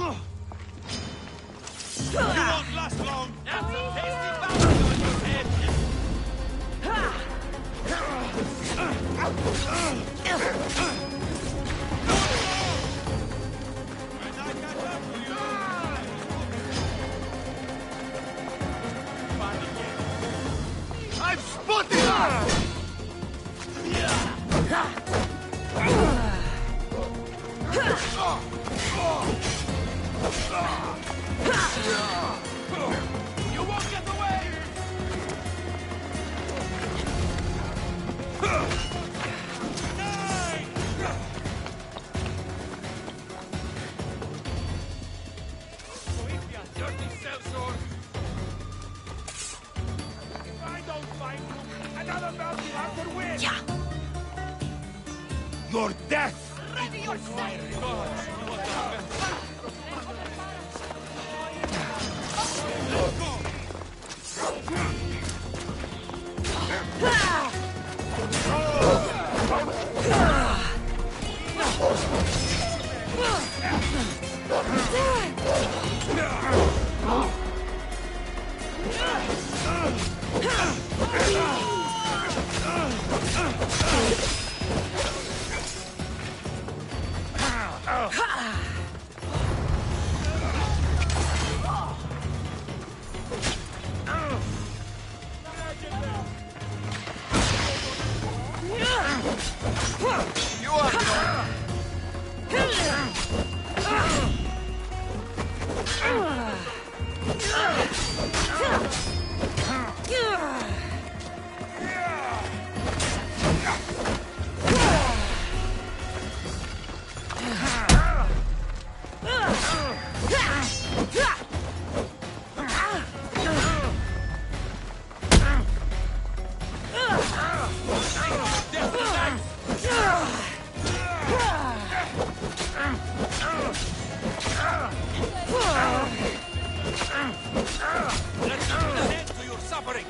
You won't last long! That's a tasty bounty on your head! When I catch up to you... Find again. I've spotted her! You won't get away! Nine! Dirty sellsword! If I don't find you, another bounty hunter wins! Yeah. Your death! Ready yourself! Let's put an end to your suffering!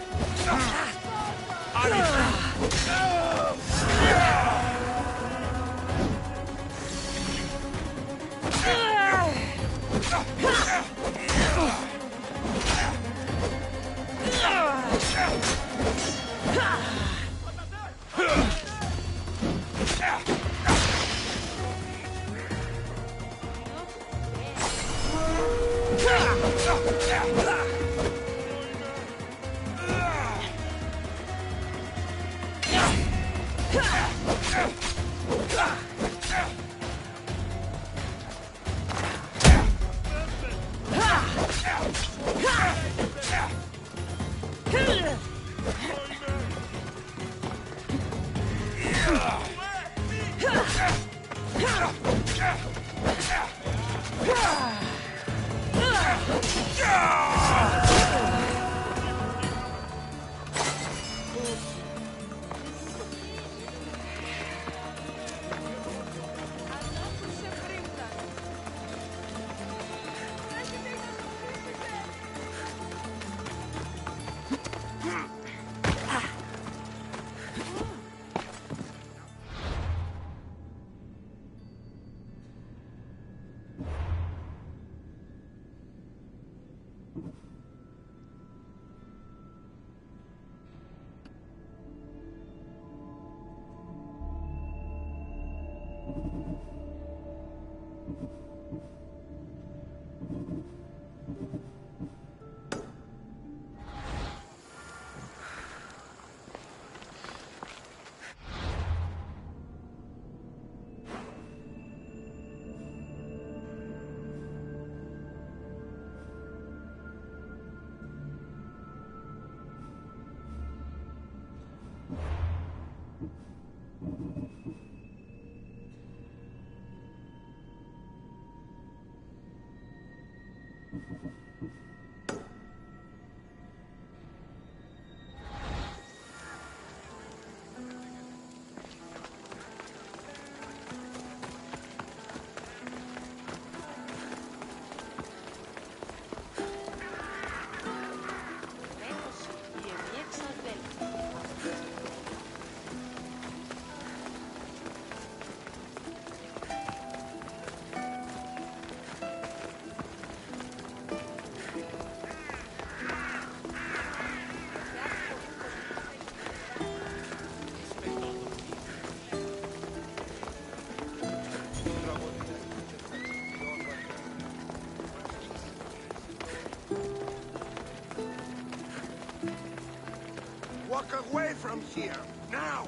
Walk away from here, now!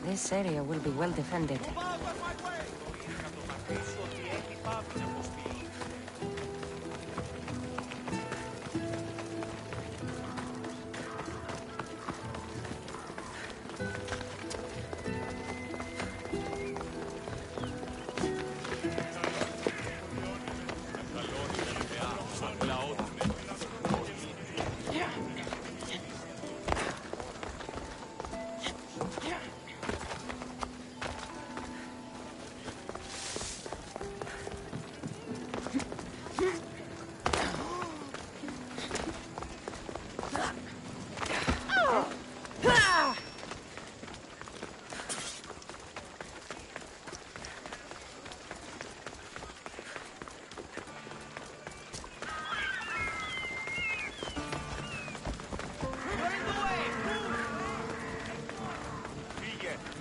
This area will be well defended. Move out of my way!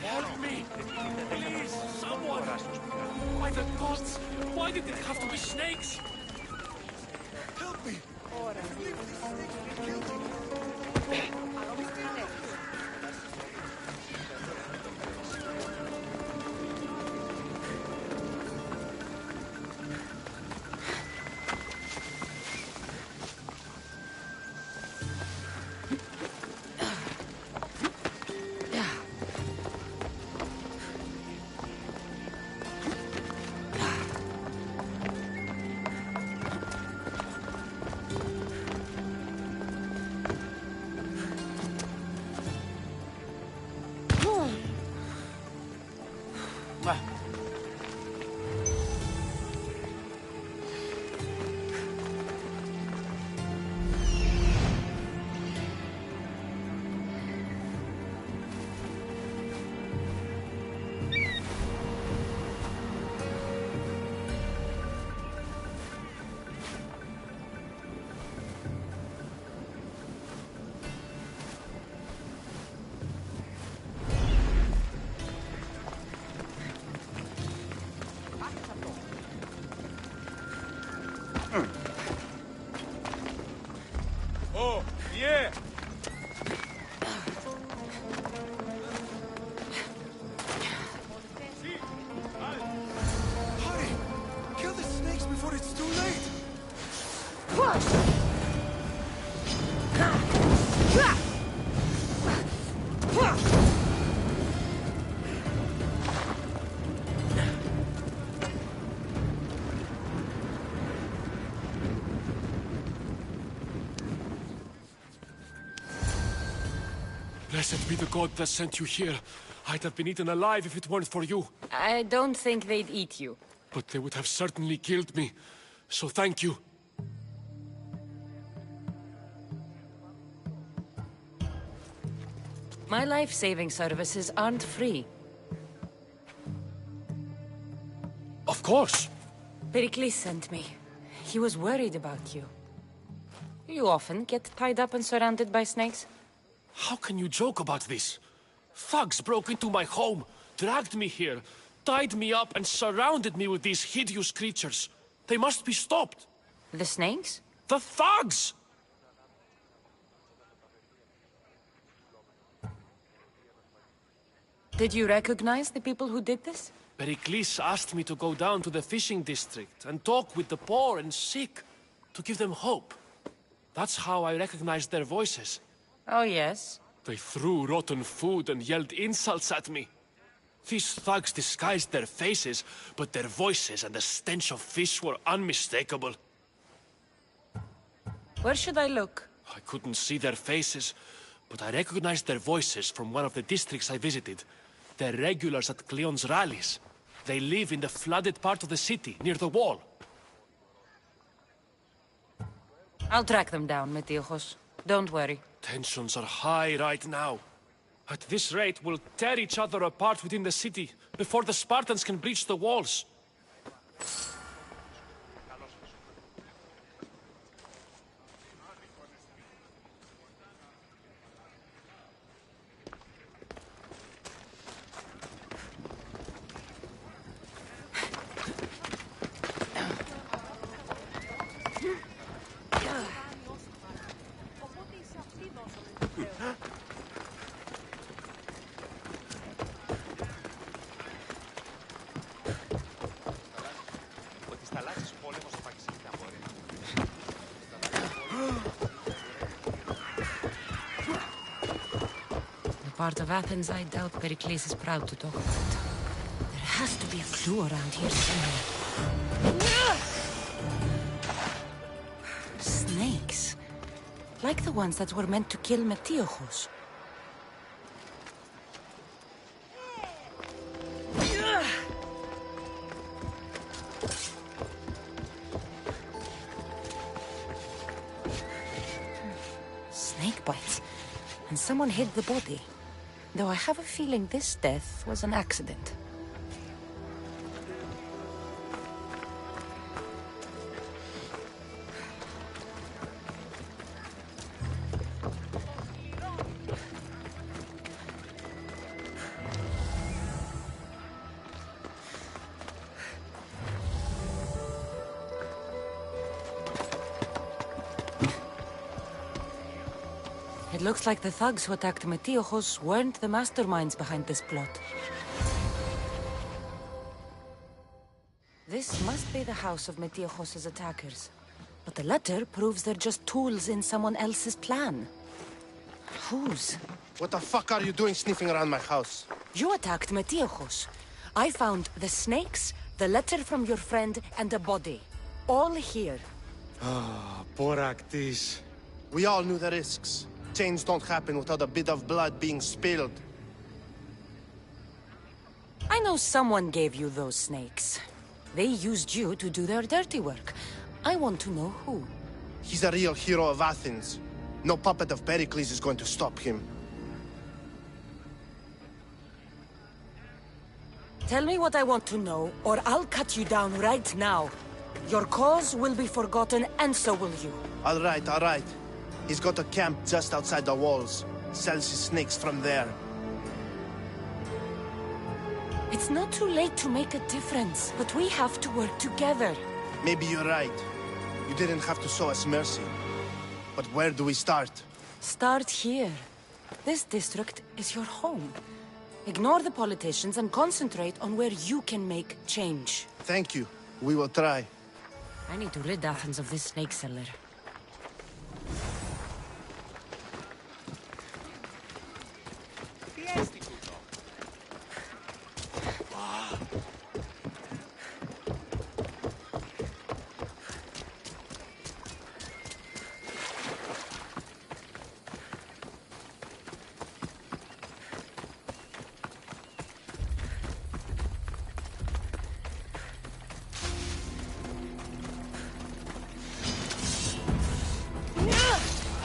Help me! Please, someone! By the gods! Why did it have to be snakes? Help me! Leave these snakes to kill me! Oh, yeah! Hurry! Kill the snakes before it's too late! Blessed be the god that sent you here. I'd have been eaten alive if it weren't for you. I don't think they'd eat you. But they would have certainly killed me. So thank you. My life-saving services aren't free. Of course. Pericles sent me. He was worried about you. You often get tied up and surrounded by snakes? How can you joke about this? Thugs broke into my home, dragged me here, tied me up and surrounded me with these hideous creatures. They must be stopped. The snakes? The thugs! Did you recognize the people who did this? Pericles asked me to go down to the fishing district and talk with the poor and sick, to give them hope. That's how I recognized their voices. Oh, yes. They threw rotten food and yelled insults at me. These thugs disguised their faces, but their voices and the stench of fish were unmistakable. Where should I look? I couldn't see their faces, but I recognized their voices from one of the districts I visited. They're regulars at Cleon's rallies. They live in the flooded part of the city, near the wall. I'll track them down, Metiojos. Don't worry. Tensions are high right now. At this rate, we'll tear each other apart within the city, before the Spartans can breach the walls. part of Athens I doubt Pericles is proud to talk about. There has to be a clue around here somewhere. Snakes. Like the ones that were meant to kill Metiochos. Snake bites. And someone hid the body. Though I have a feeling this death was an accident. It looks like the thugs who attacked Metiochos weren't the masterminds behind this plot. This must be the house of Metiochos' attackers. But the letter proves they're just tools in someone else's plan. Whose? What the fuck are you doing sniffing around my house? You attacked Metiochos. I found the snakes, the letter from your friend, and a body. All here. Ah, Poraktis. We all knew the risks. Change don't happen without a bit of blood being spilled. I know someone gave you those snakes. They used you to do their dirty work. I want to know who. He's a real hero of Athens. No puppet of Pericles is going to stop him. Tell me what I want to know, or I'll cut you down right now. Your cause will be forgotten, and so will you. All right. He's got a camp just outside the walls. Sells his snakes from there. It's not too late to make a difference, but we have to work together. Maybe you're right. You didn't have to show us mercy. But where do we start? Start here. This district is your home. Ignore the politicians and concentrate on where you can make change. Thank you. We will try. I need to rid Athens of this snake seller.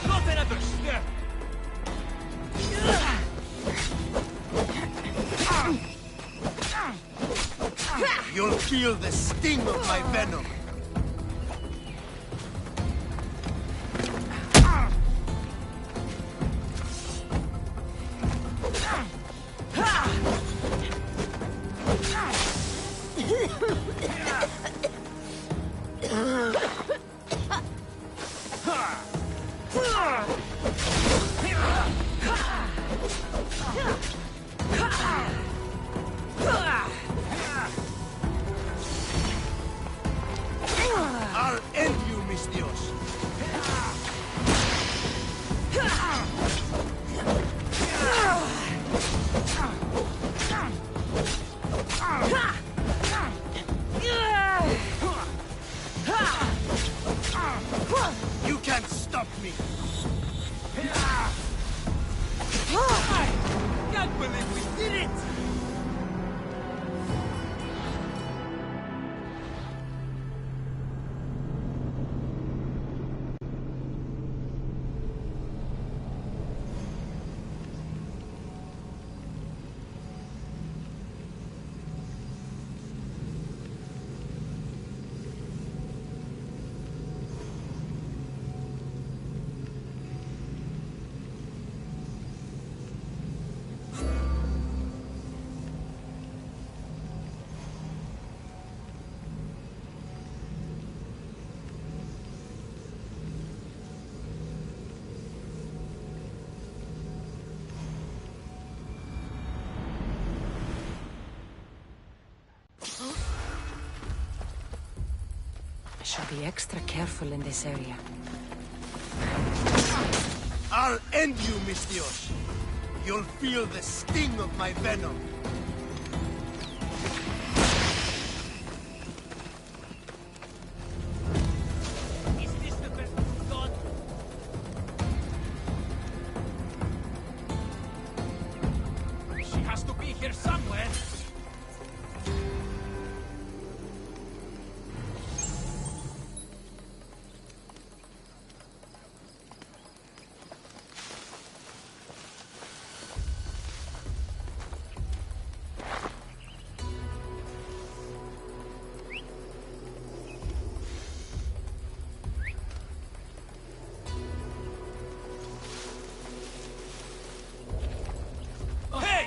Not another step! You'll feel the sting of my venom. I'll end you, Mistios. You can't stop me. Can't believe we did it! I should be extra careful in this area. I'll end you, Mistios. You'll feel the sting of my venom. Is this the best you've got? She has to be here somewhere. Hey!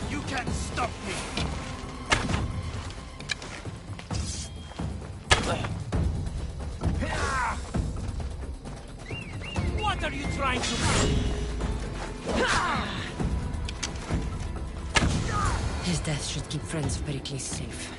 You can't stop me. What are you trying to do? His death should keep friends of Pericles safe.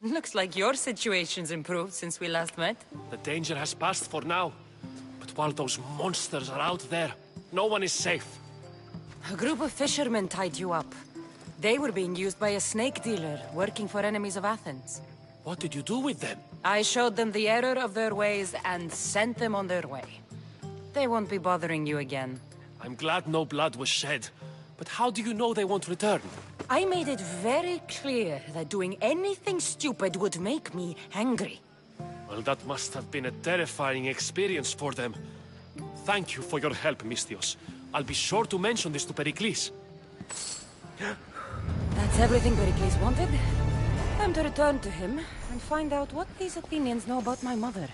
Looks like your situation's improved since we last met. The danger has passed for now. But while those monsters are out there, no one is safe. A group of fishermen tied you up. They were being used by a snake dealer working for enemies of Athens. What did you do with them? I showed them the error of their ways and sent them on their way. They won't be bothering you again. I'm glad no blood was shed. But how do you know they won't return? I made it very clear that doing anything stupid would make me angry. Well, that must have been a terrifying experience for them. Thank you for your help, Misthios. I'll be sure to mention this to Pericles. That's everything Pericles wanted. Time to return to him and find out what these Athenians know about my mother.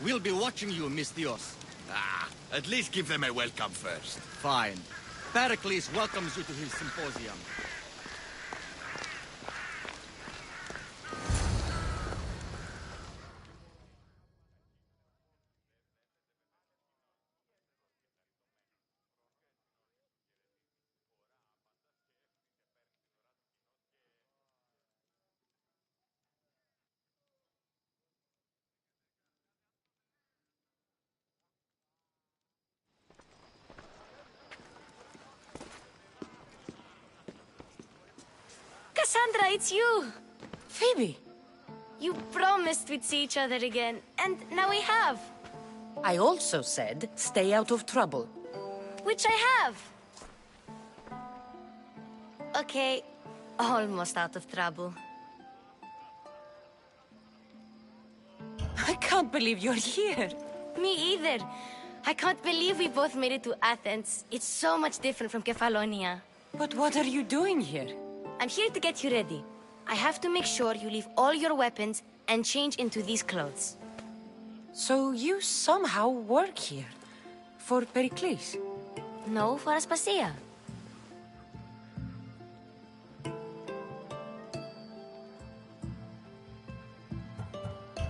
We'll be watching you, Mistios. Ah, at least give them a welcome first. Fine. Pericles welcomes you to his symposium. Cassandra, it's you! Phoebe! You promised we'd see each other again, and now we have. I also said, stay out of trouble. Which I have. Okay, almost out of trouble. I can't believe you're here. Me either. I can't believe we both made it to Athens. It's so much different from Kefalonia. But what are you doing here? I'm here to get you ready. I have to make sure you leave all your weapons and change into these clothes. So you somehow work here? For Pericles? No, for Aspasia.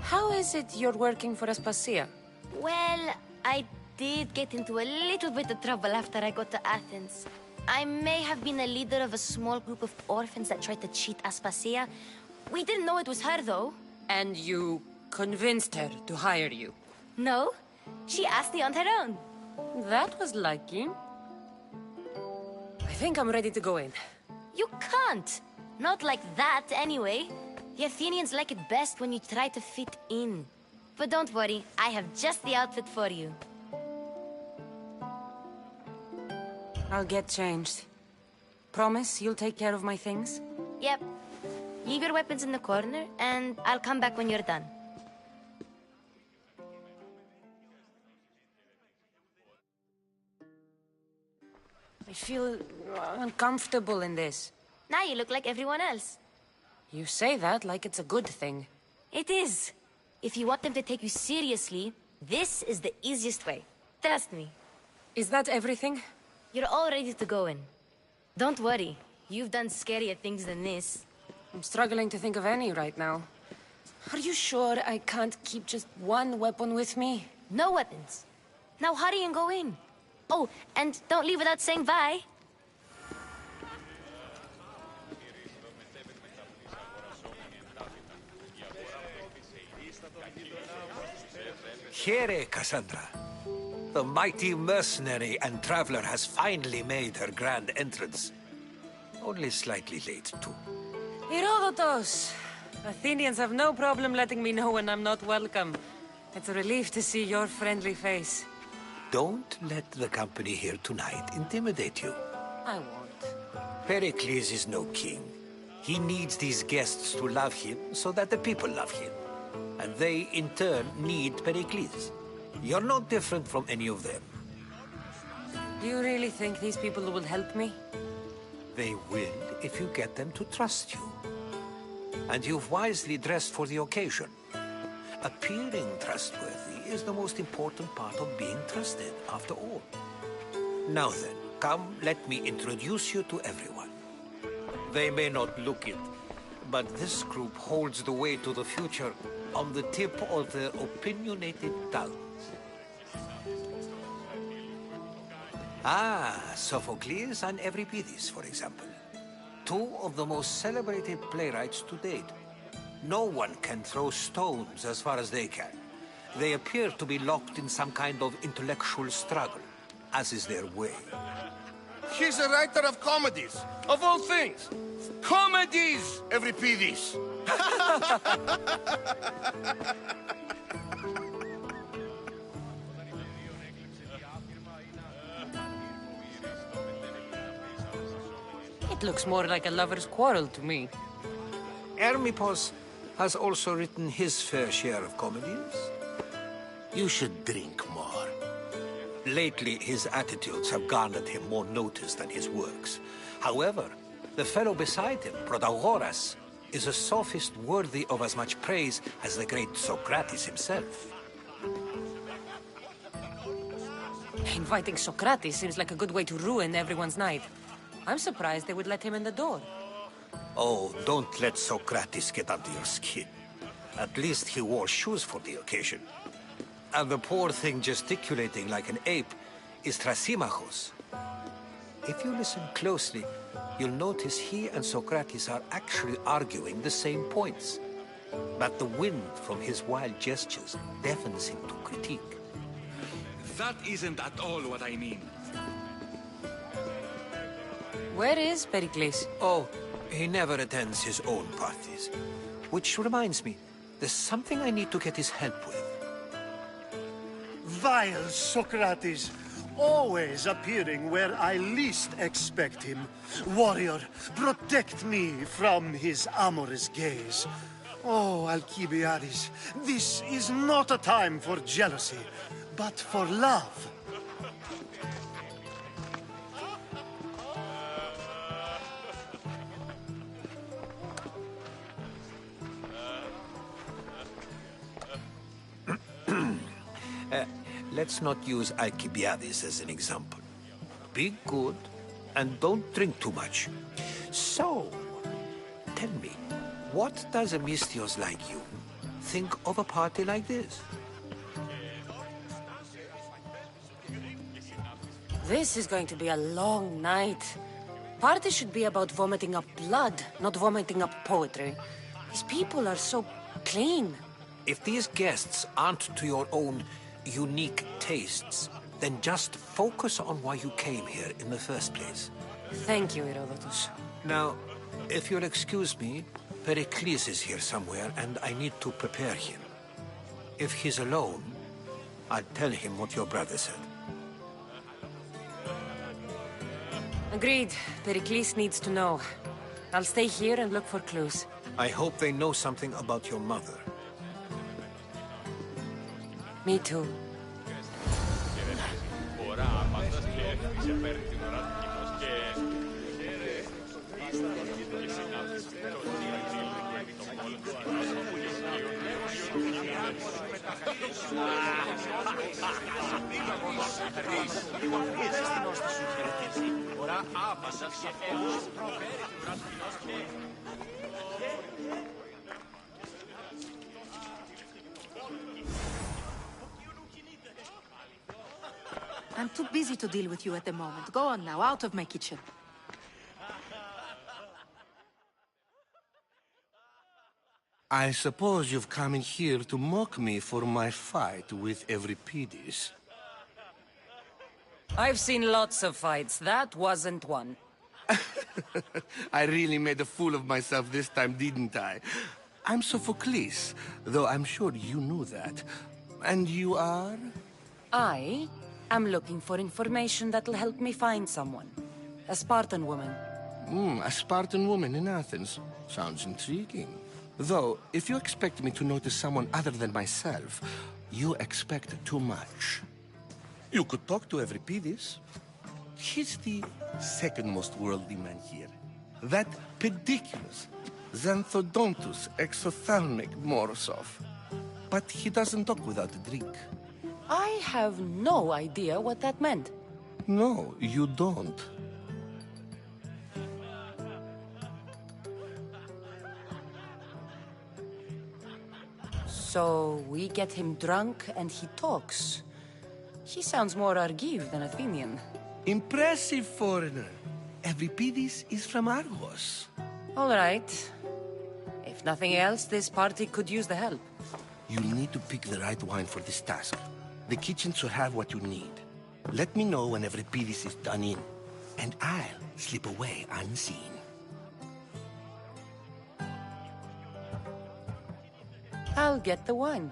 How is it you're working for Aspasia? Well, I did get into a little bit of trouble after I got to Athens. I may have been a leader of a small group of orphans that tried to cheat Aspasia. We didn't know it was her, though. And you convinced her to hire you? No, she asked me on her own. That was lucky. I think I'm ready to go in. You can't. Not like that, anyway. The Athenians like it best when you try to fit in. But don't worry, I have just the outfit for you. I'll get changed. Promise you'll take care of my things? Yep. Leave your weapons in the corner, and I'll come back when you're done. I feel uncomfortable in this. Now you look like everyone else. You say that like it's a good thing. It is. If you want them to take you seriously, this is the easiest way. Trust me. Is that everything? You're all ready to go in. Don't worry. You've done scarier things than this. I'm struggling to think of any right now. Are you sure I can't keep just one weapon with me? No weapons. Now hurry and go in. Oh, and don't leave without saying bye. Here, Cassandra. The mighty mercenary and traveler has finally made her grand entrance. Only slightly late, too. Herodotos! Athenians have no problem letting me know when I'm not welcome. It's a relief to see your friendly face. Don't let the company here tonight intimidate you. I won't. Pericles is no king. He needs these guests to love him so that the people love him. And they, in turn, need Pericles. You're no different from any of them. Do you really think these people will help me? They will if you get them to trust you. And you've wisely dressed for the occasion. Appearing trustworthy is the most important part of being trusted, after all. Now then, come, let me introduce you to everyone. They may not look it, but this group holds the way to the future on the tip of their opinionated tongues. Ah, Sophocles and Euripides, for example. Two of the most celebrated playwrights to date. No one can throw stones as far as they can. They appear to be locked in some kind of intellectual struggle, as is their way. He's a writer of comedies, of all things. Comedies, Euripides. It looks more like a lover's quarrel to me. Hermippos has also written his fair share of comedies. You should drink more. Lately, his attitudes have garnered him more notice than his works. However, the fellow beside him, Protagoras, is a sophist worthy of as much praise as the great Socrates himself. Inviting Socrates seems like a good way to ruin everyone's night. I'm surprised they would let him in the door. Oh, don't let Socrates get under your skin. At least he wore shoes for the occasion. And the poor thing gesticulating like an ape is Thrasymachos. If you listen closely, you'll notice he and Socrates are actually arguing the same points. But the wind from his wild gestures deafens him to critique. That isn't at all what I mean. Where is Pericles? Oh, he never attends his own parties. Which reminds me, there's something I need to get his help with. Vile Socrates, always appearing where I least expect him. Warrior, protect me from his amorous gaze. Oh, Alcibiades, this is not a time for jealousy, but for love. Let's not use Alcibiades as an example. Be good, and don't drink too much. So, tell me, what does a Mystios like you think of a party like this? This is going to be a long night. Party should be about vomiting up blood, not vomiting up poetry. These people are so clean. If these guests aren't to your own unique tastes, then just focus on why you came here in the first place. Thank you, Herodotus. Now, if you'll excuse me, Pericles is here somewhere, and I need to prepare him. If he's alone, I'll tell him what your brother said. Agreed. Pericles needs to know. I'll stay here and look for clues. I hope they know something about your mother. Me too. I'm too busy to deal with you at the moment. Go on now, out of my kitchen. I suppose you've come in here to mock me for my fight with Euripides. I've seen lots of fights. That wasn't one. I really made a fool of myself this time, didn't I? I'm Sophocles, though I'm sure you knew that. And you are? I am looking for information that'll help me find someone. A Spartan woman. A Spartan woman in Athens. Sounds intriguing. Though, if you expect me to notice someone other than myself, you expect too much. You could talk to Euripides. He's the second most worldly man here. That pediculous, xanthodontus exophthalmic Morosov. But he doesn't talk without a drink. I have no idea what that meant. No, you don't. So we get him drunk and he talks. He sounds more Argive than Athenian. Impressive foreigner. Euripides is from Argos. All right. If nothing else, this party could use the help. You'll need to pick the right wine for this task. The kitchen should have what you need. Let me know when Euripides is done in, and I'll slip away unseen. I'll get the wine.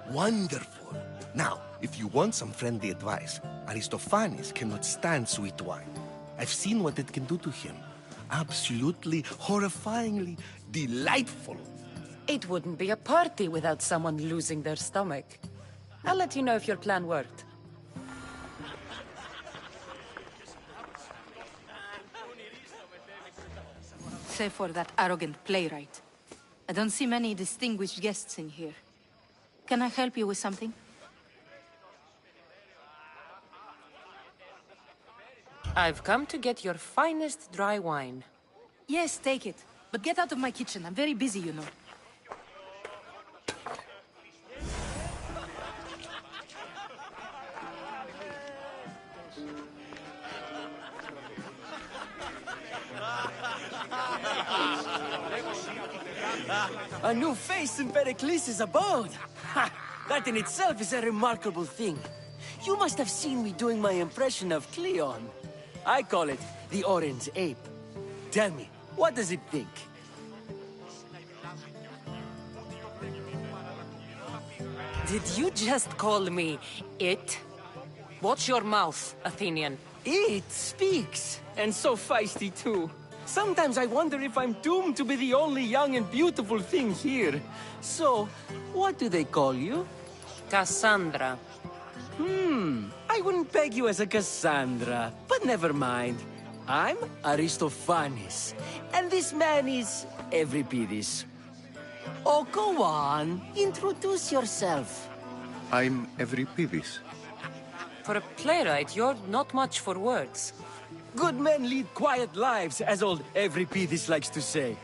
Wonderful. Now, if you want some friendly advice, Aristophanes cannot stand sweet wine. I've seen what it can do to him. Absolutely, horrifyingly delightful. It wouldn't be a party without someone losing their stomach. I'll let you know if your plan worked. Save for that arrogant playwright. I don't see many distinguished guests in here. Can I help you with something? I've come to get your finest dry wine. Yes, take it. But get out of my kitchen. I'm very busy, you know. A new face in Pericles' abode! Ha! That in itself is a remarkable thing. You must have seen me doing my impression of Cleon. I call it the Orange Ape. Tell me, what does it think? Did you just call me it? Watch your mouth, Athenian. It speaks, and so feisty too. Sometimes I wonder if I'm doomed to be the only young and beautiful thing here. So, what do they call you? Cassandra. I wouldn't peg you as a Cassandra, but never mind. I'm Aristophanes, and this man is Euripides. Oh, go on. Introduce yourself. I'm Euripides. For a playwright, you're not much for words. Good men lead quiet lives, as old Euripides likes to say.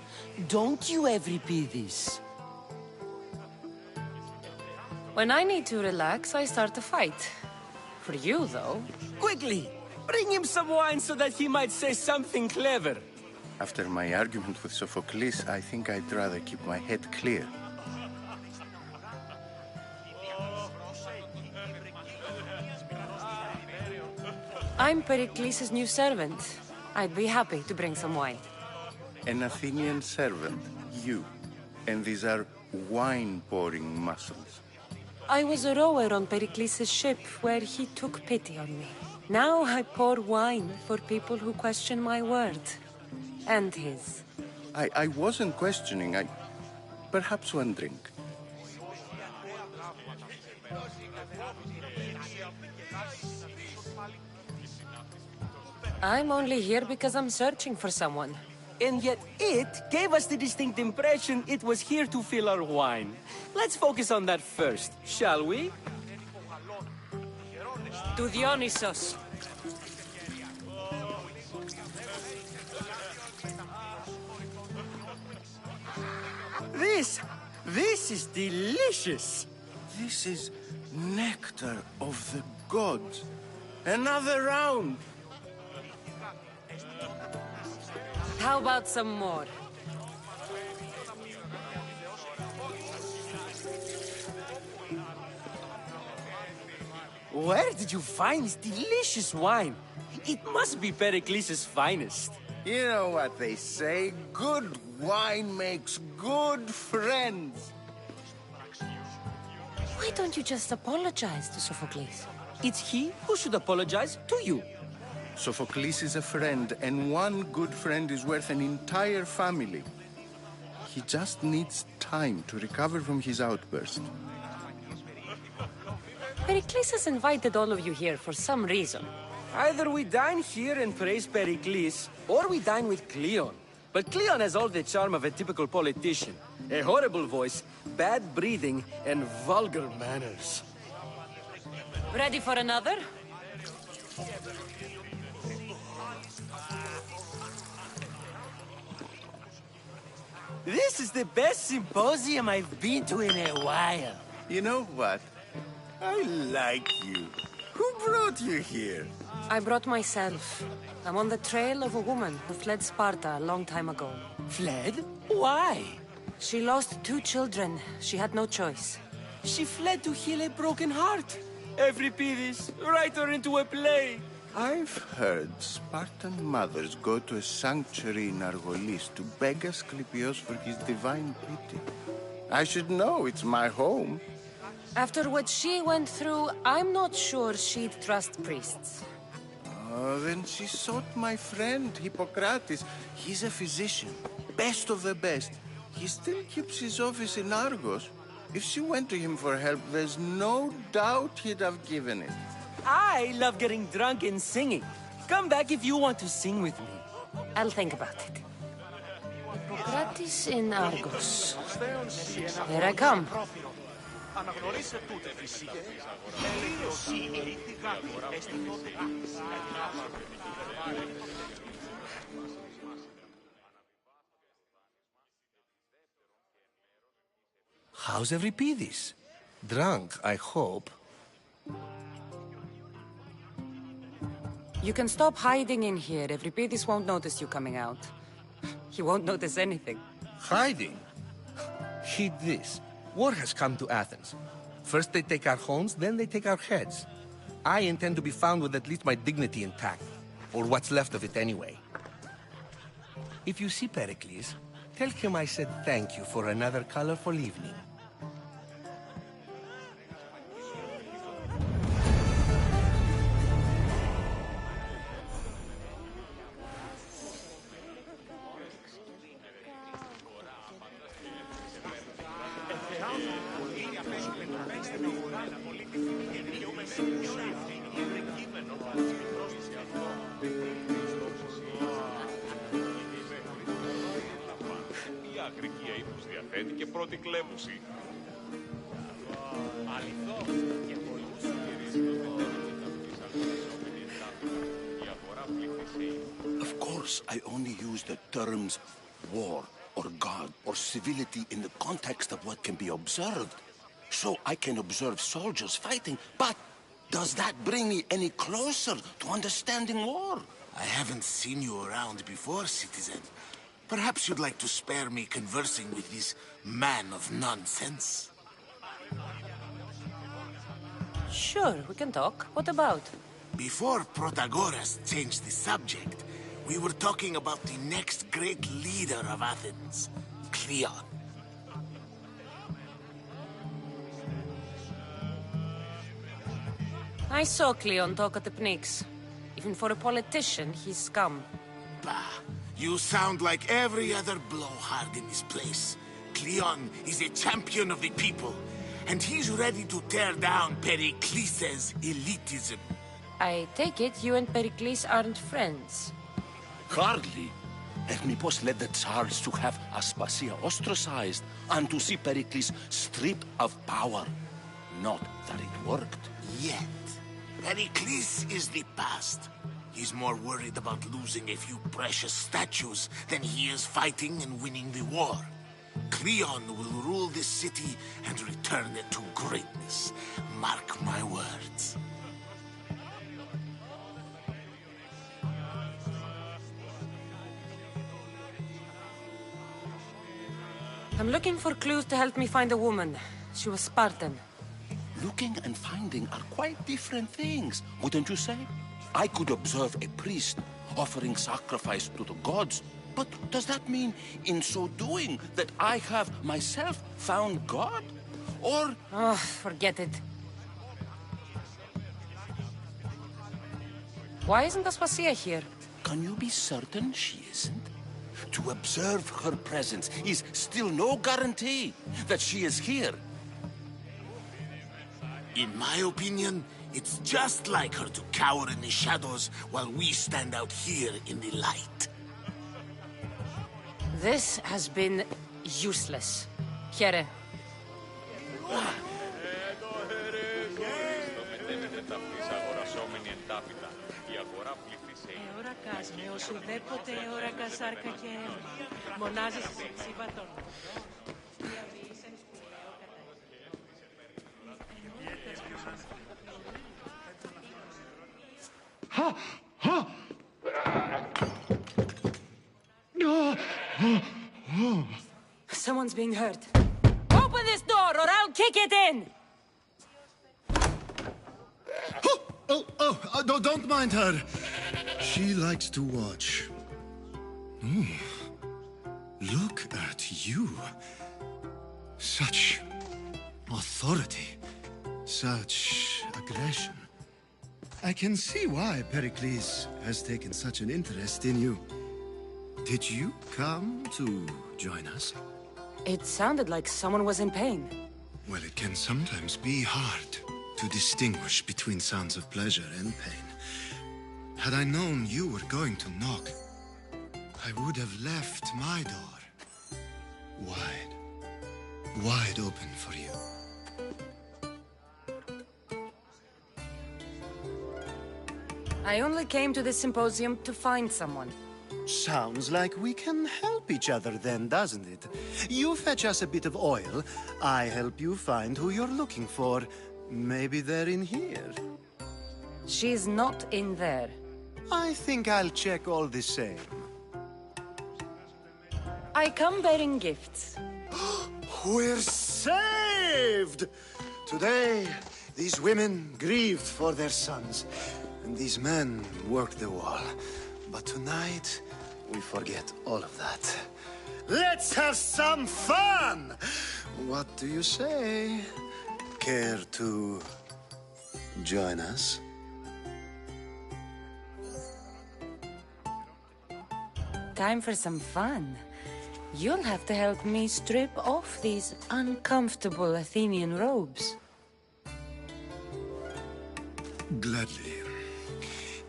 Don't you, Euripides? When I need to relax, I start a fight. For you, though... Quickly! Bring him some wine so that he might say something clever. After my argument with Sophocles, I think I'd rather keep my head clear. I'm Pericles' new servant. I'd be happy to bring some wine. An Athenian servant, you. And these are wine-pouring muscles. I was a rower on Pericles' ship where he took pity on me. Now I pour wine for people who question my word. And his. I wasn't questioning, perhaps one drink. I'm only here because I'm searching for someone. And yet it gave us the distinct impression it was here to fill our wine. Let's focus on that first, shall we? To Dionysos. This is delicious. This is nectar of the gods. Another round. How about some more? Where did you find this delicious wine? It must be Pericles' finest. You know what they say, good wine makes good friends. Why don't you just apologize to Sophocles? It's he who should apologize to you. Sophocles is a friend, and one good friend is worth an entire family. He just needs time to recover from his outburst. Pericles has invited all of you here for some reason. Either we dine here and praise Pericles, or we dine with Cleon. But Cleon has all the charm of a typical politician. A horrible voice, bad breathing, and vulgar manners. Ready for another? This is the best symposium I've been to in a while. You know what? I like you. Who brought you here? I brought myself. I'm on the trail of a woman who fled Sparta a long time ago. Fled? Why? She lost 2 children. She had no choice. She fled to heal a broken heart. Euripides, write her into a play. I've heard Spartan mothers go to a sanctuary in Argolis to beg Asclepios for his divine pity. I should know, it's my home. After what she went through, I'm not sure she'd trust priests. Oh, then she sought my friend, Hippocrates. He's a physician, best of the best. He still keeps his office in Argos. If she went to him for help, there's no doubt he'd have given it. I love getting drunk and singing. Come back if you want to sing with me. I'll think about it. Hippocrates in Argos. Here I come. Αναγνωρίσε τούτε φυσικά. Ελίωση η τυγάτη εστιθόν. How's Euripides? Drunk, I hope. You can stop hiding in here. Euripides won't notice you coming out. He won't notice anything. Hiding? Heed this. War has come to Athens. First they take our homes, then they take our heads. I intend to be found with at least my dignity intact. Or what's left of it anyway. If you see Pericles, tell him I said thank you for another colorful evening. Και πρώτη κλέμουση. Of course, I only use the terms war or God or civility in the context of what can be observed. So I can observe soldiers fighting, but does that bring me any closer to understanding war? I haven't seen you around before, citizen. Perhaps you'd like to spare me conversing with this man of nonsense? Sure, we can talk. What about? Before Protagoras changed the subject, we were talking about the next great leader of Athens, Cleon. I saw Cleon talk at the Pnyx. Even for a politician, he's scum. Bah, you sound like every other blowhard in this place. Cleon is a champion of the people, and he's ready to tear down Pericles' elitism. I take it you and Pericles aren't friends. Hardly. Hermippos led the Tsars to have Aspasia ostracized and to see Pericles stripped of power. Not that it worked. Yet. Pericles is the past. He's more worried about losing a few precious statues than he is fighting and winning the war. Cleon will rule this city and return it to greatness. Mark my words. I'm looking for clues to help me find a woman. She was Spartan. Looking and finding are quite different things, wouldn't you say? I could observe a priest offering sacrifice to the gods, but does that mean, in so doing, that I have myself found God? Or... Oh, forget it. Why isn't Aspasia here? Can you be certain she isn't? To observe her presence is still no guarantee that she is here. In my opinion, it's just like her to cower in the shadows while we stand out here in the light. This has been useless. Here. Someone's being hurt. Open this door or I'll kick it in! Don't mind her. She likes to watch. Ooh. Look at you. Such authority. Such aggression. I can see why Pericles has taken such an interest in you. Did you come to join us? It sounded like someone was in pain. Well, it can sometimes be hard to distinguish between sounds of pleasure and pain. Had I known you were going to knock, I would have left my door wide open for you. I only came to this symposium to find someone. Sounds like we can help each other then, doesn't it? You fetch us a bit of oil, I help you find who you're looking for. Maybe they're in here. She's not in there. I think I'll check all the same. I come bearing gifts. We're saved! Today, these women grieved for their sons, and these men worked the wall. But tonight, we forget all of that. Let's have some fun! What do you say? Care to join us? Time for some fun. You'll have to help me strip off these uncomfortable Athenian robes. Gladly.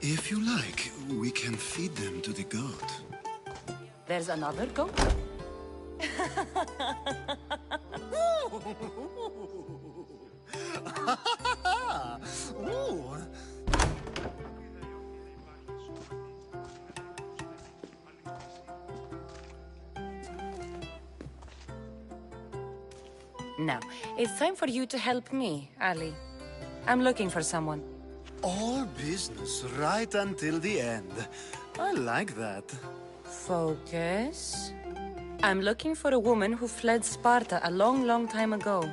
If you like, we can feed them to the goat. There's another goat? Ooh. Now, it's time for you to help me, Ali. I'm looking for someone. All business right until the end. I like that. Focus. I'm looking for a woman who fled Sparta a long, long time ago.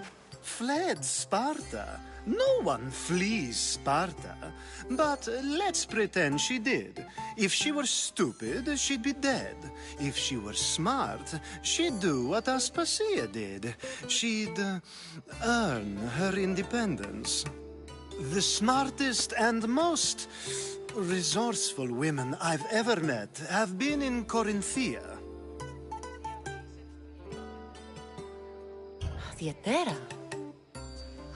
Fled Sparta? No one flees Sparta. But let's pretend she did. If she were stupid, she'd be dead. If she were smart, she'd do what Aspasia did. She'd earn her independence. The smartest and most resourceful women I've ever met have been in Corinthia. Theatera?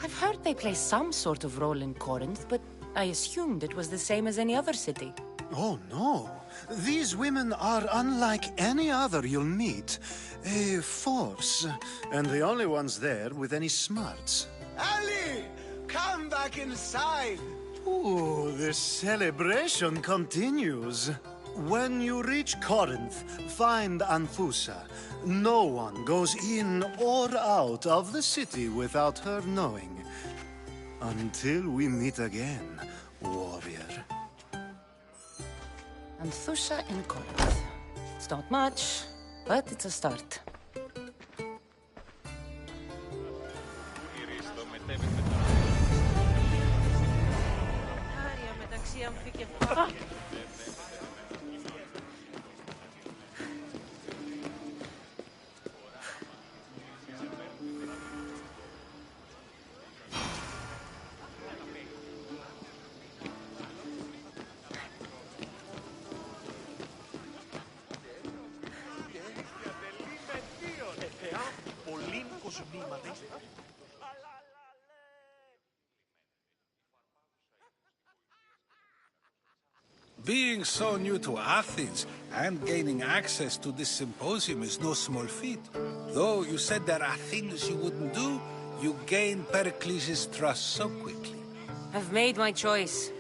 I've heard they play some sort of role in Corinth, but I assumed it was the same as any other city. Oh, no. These women are unlike any other you'll meet. A force, and the only ones there with any smarts. Ali! Come back inside! Ooh, the celebration continues. When you reach Corinth, find Anfusa. No one goes in or out of the city without her knowing. Until we meet again, warrior. Anthusa in Corinth. It's not much, but it's a start. Being so new to Athens and gaining access to this symposium is no small feat. Though you said there are things you wouldn't do, you gained Pericles' trust so quickly. I've made my choice.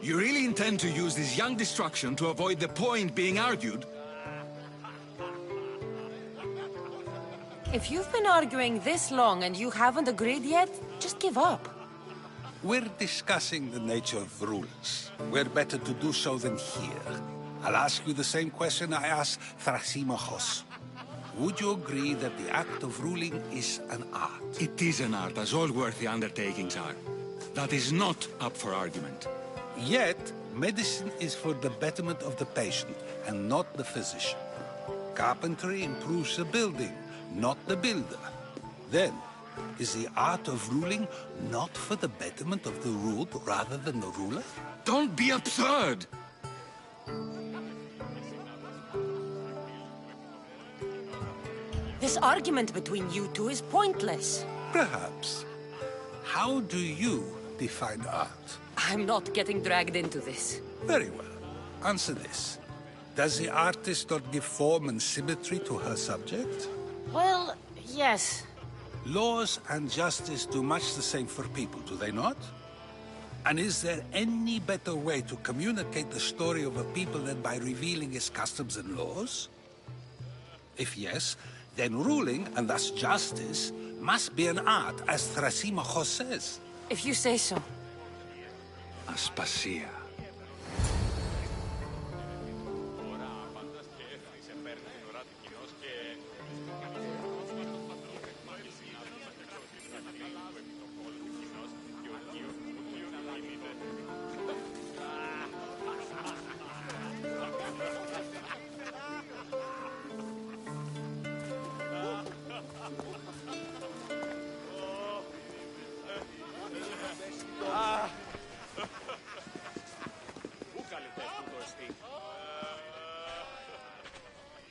You really intend to use this young destruction to avoid the point being argued? If you've been arguing this long and you haven't agreed yet, just give up. We're discussing the nature of rulers. Where better to do so than here? I'll ask you the same question I asked Thrasymachos. Would you agree that the act of ruling is an art? It is an art, as all worthy undertakings are. That is not up for argument. Yet, medicine is for the betterment of the patient and not the physician. Carpentry improves the building, not the builder. Then, is the art of ruling not for the betterment of the ruled rather than the ruler? Don't be absurd! This argument between you two is pointless. Perhaps. How do you define art? I'm not getting dragged into this. Very well. Answer this. Does the artist not give form and symmetry to her subject? Well, yes. Laws and justice do much the same for people, do they not? And is there any better way to communicate the story of a people than by revealing its customs and laws? If yes, then ruling, and thus justice, must be an art, as Thrasymachos says. If you say so. Aspasia.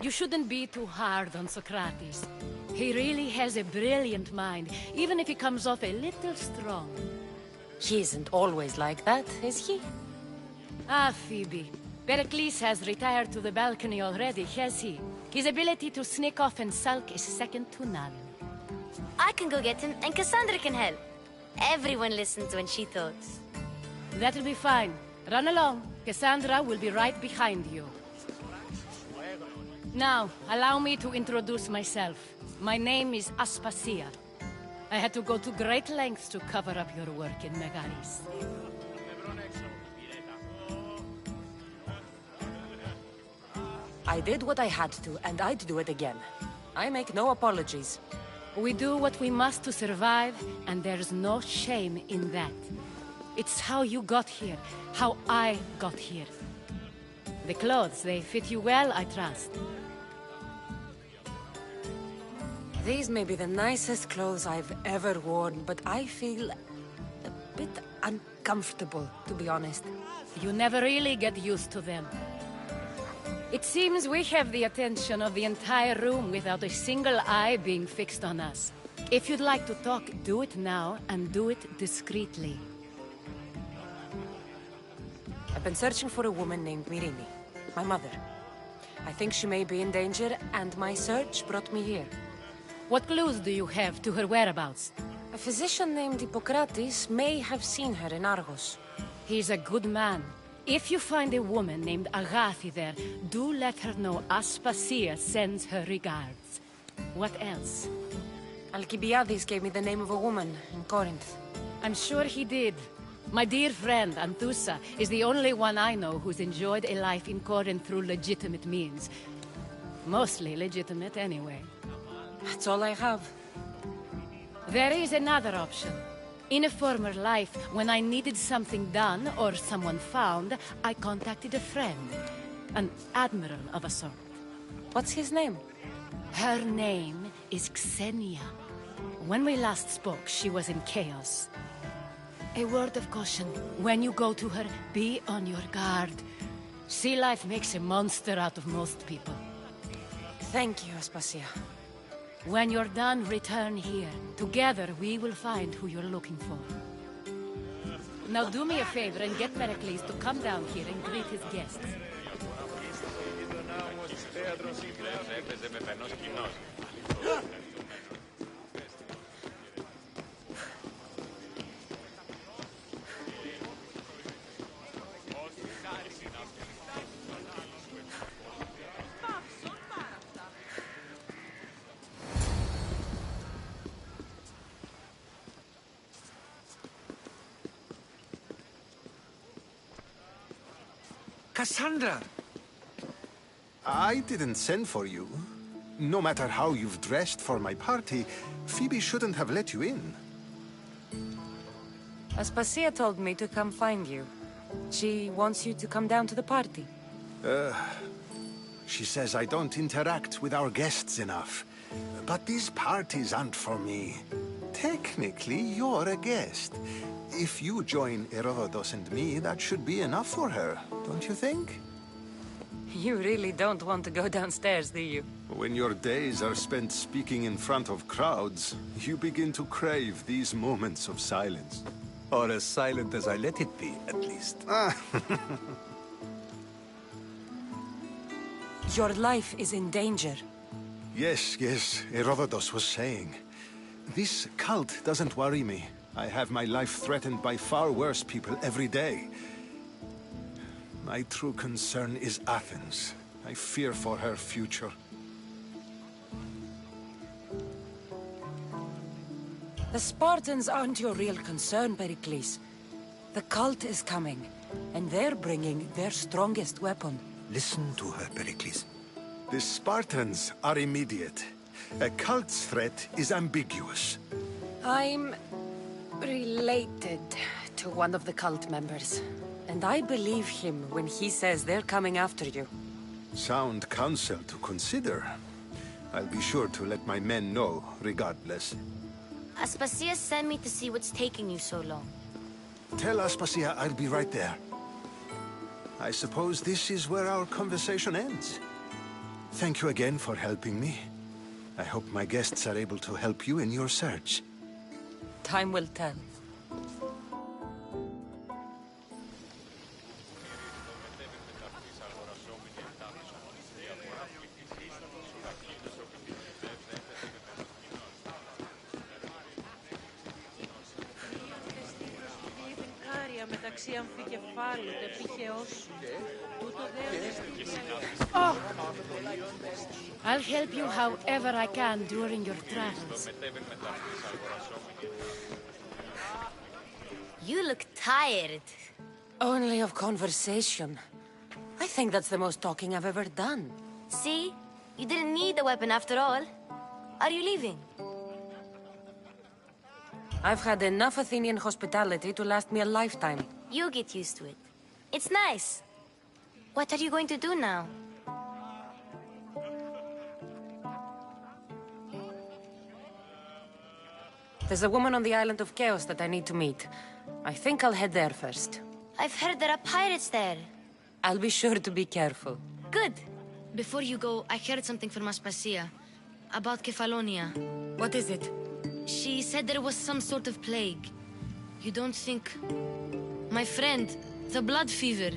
You shouldn't be too hard on Socrates. He really has a brilliant mind, even if he comes off a little strong. He isn't always like that, is he? Ah, Phoebe. Pericles has retired to the balcony already, has he? His ability to sneak off and sulk is second to none. I can go get him, and Cassandra can help. Everyone listens when she talks. That'll be fine. Run along. Cassandra will be right behind you. Now, allow me to introduce myself. My name is Aspasia. I had to go to great lengths to cover up your work in Megaris. I did what I had to, and I'd do it again. I make no apologies. We do what we must to survive, and there's no shame in that. It's how you got here, how I got here. The clothes, they fit you well, I trust. These may be the nicest clothes I've ever worn, but I feel a bit uncomfortable, to be honest. You never really get used to them. It seems we have the attention of the entire room without a single eye being fixed on us. If you'd like to talk, do it now, and do it discreetly. I've been searching for a woman named Myrini, my mother. I think she may be in danger, and my search brought me here. What clues do you have to her whereabouts? A physician named Hippocrates may have seen her in Argos. He's a good man. If you find a woman named Agathi there, do let her know Aspasia sends her regards. What else? Alcibiades gave me the name of a woman in Corinth. I'm sure he did. My dear friend, Anthusa, is the only one I know who's enjoyed a life in Corinth through legitimate means. Mostly legitimate, anyway. That's all I have. There is another option. In a former life, when I needed something done or someone found, I contacted a friend. An admiral of a sort. What's his name? Her name is Xenia. When we last spoke, she was in chaos. A word of caution. When you go to her, be on your guard. Sea life makes a monster out of most people. Thank you, Aspasia. When you're done, return here. Together, we will find who you're looking for. Now do me a favor and get Pericles to come down here and greet his guests. Cassandra! I didn't send for you. No matter how you've dressed for my party, Phoebe shouldn't have let you in. Aspasia told me to come find you. She wants you to come down to the party. She says I don't interact with our guests enough. But these parties aren't for me. Technically, you're a guest. If you join Herodotus and me, that should be enough for her, don't you think? You really don't want to go downstairs, do you? When your days are spent speaking in front of crowds, you begin to crave these moments of silence. Or as silent as I let it be, at least. Your life is in danger. Yes, Herodotus was saying. This cult doesn't worry me. I have my life threatened by far worse people every day. My true concern is Athens. I fear for her future. The Spartans aren't your real concern, Pericles. The cult is coming, and they're bringing their strongest weapon. Listen to her, Pericles. The Spartans are immediate. A cult's threat is ambiguous. I'm related to one of the cult members, and I believe him when he says they're coming after you. Sound counsel to consider. I'll be sure to let my men know, regardless. Aspasia sent me to see what's taking you so long. Tell Aspasia I'll be right there. I suppose this is where our conversation ends. Thank you again for helping me. I hope my guests are able to help you in your search. Time will tell. Oh! I'll help you however I can during your travels. You look tired. Only of conversation. I think that's the most talking I've ever done. See? You didn't need the weapon after all. Are you leaving? I've had enough Athenian hospitality to last me a lifetime. You get used to it. It's nice. What are you going to do now? There's a woman on the island of Chaos that I need to meet. I think I'll head there first. I've heard there are pirates there. I'll be sure to be careful. Good. Before you go, I heard something from Aspasia. About Kefalonia. What is it? She said there was some sort of plague. You don't think... My friend, the blood fever.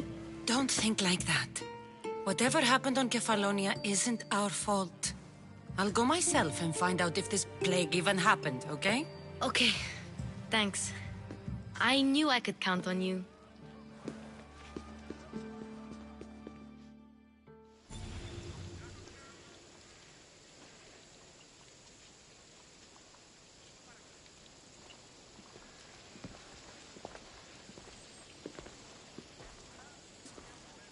Don't think like that. Whatever happened on Kefalonia isn't our fault. I'll go myself and find out if this plague even happened, okay? Okay. Thanks. I knew I could count on you.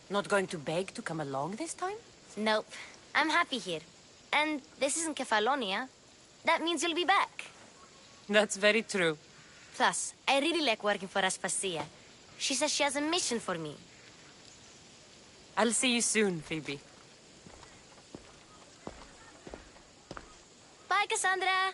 Not going to beg to come along this time? Nope. I'm happy here. And this isn't Kefalonia. That means you'll be back. That's very true. Plus, I really like working for Aspasia. She says she has a mission for me. I'll see you soon, Phoebe. Bye, Cassandra!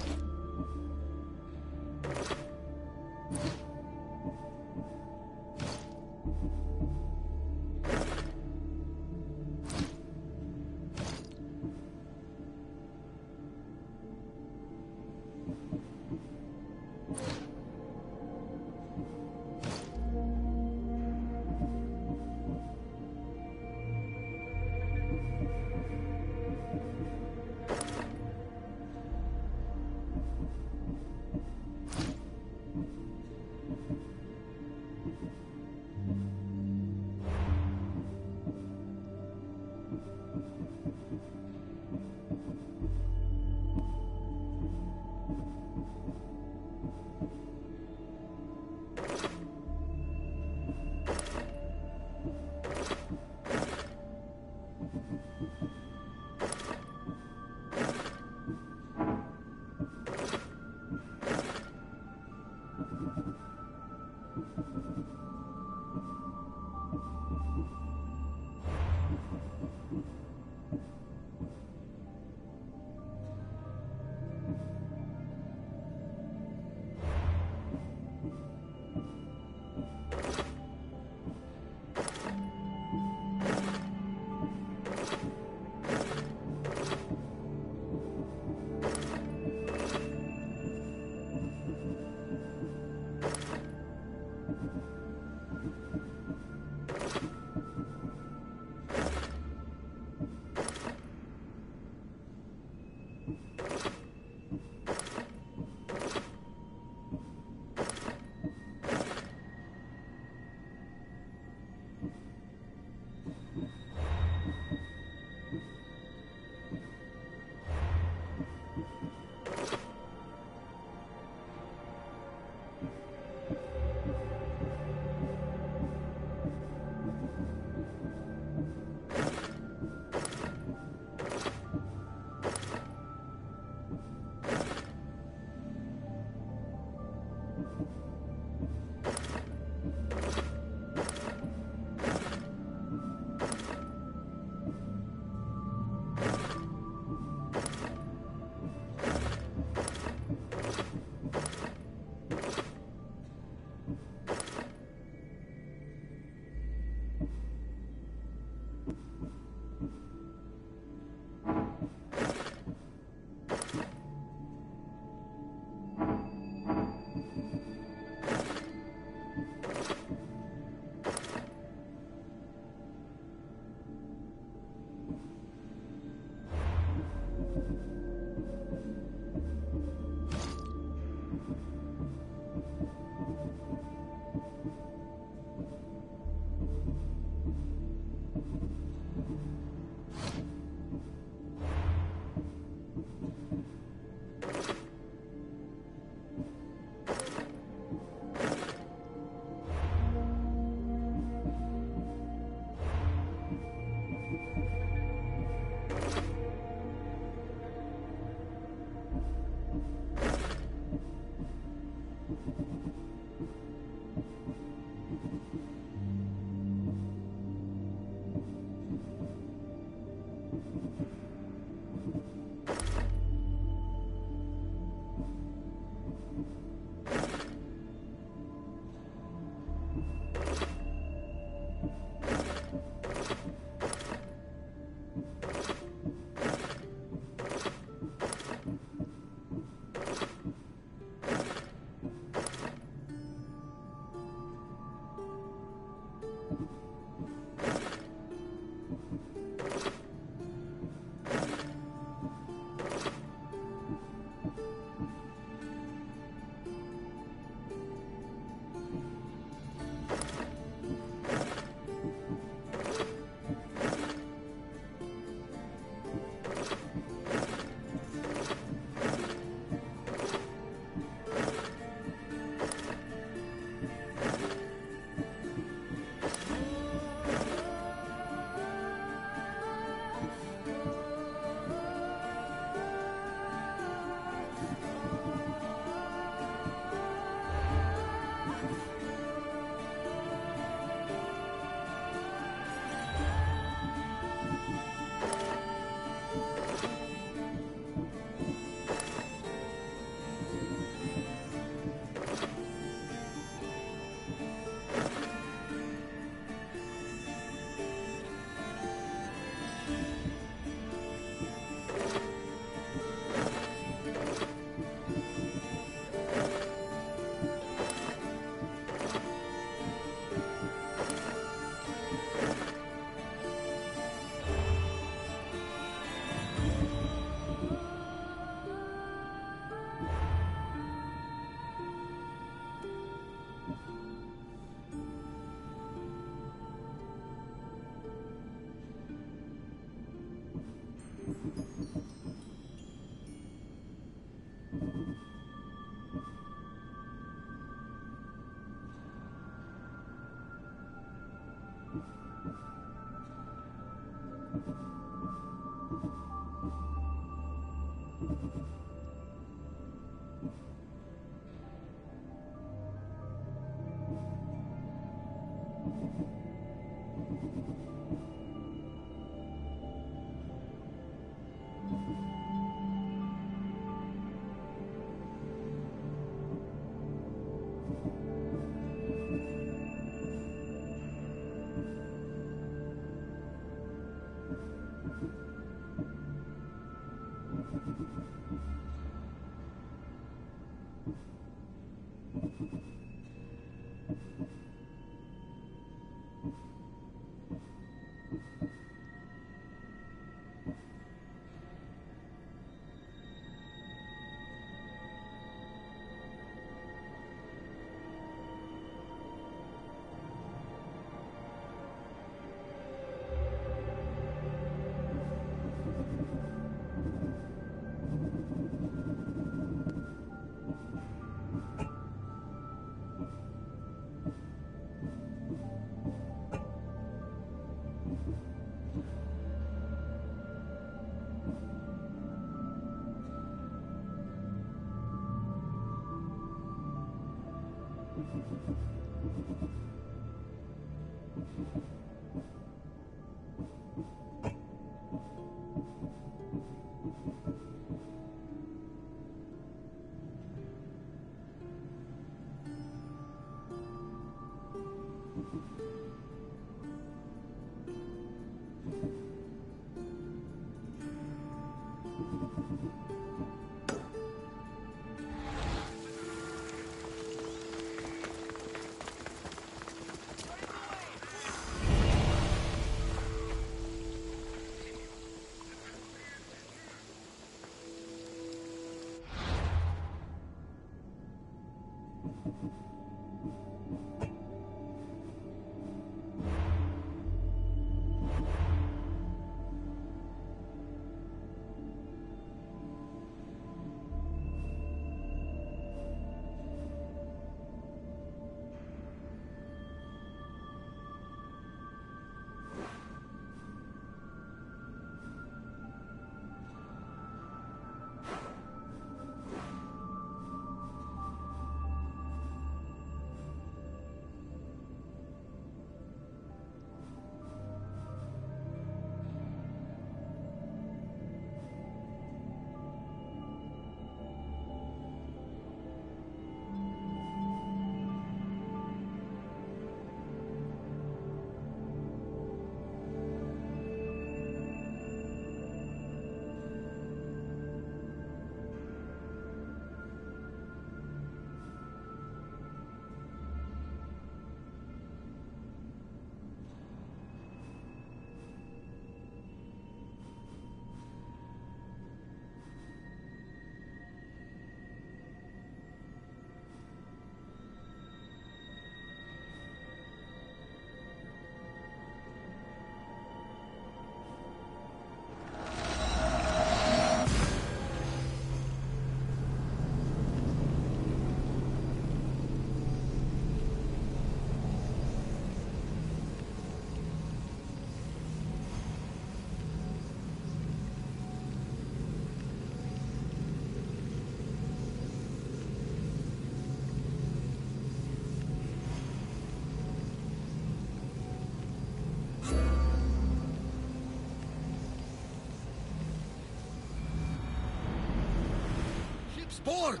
Board.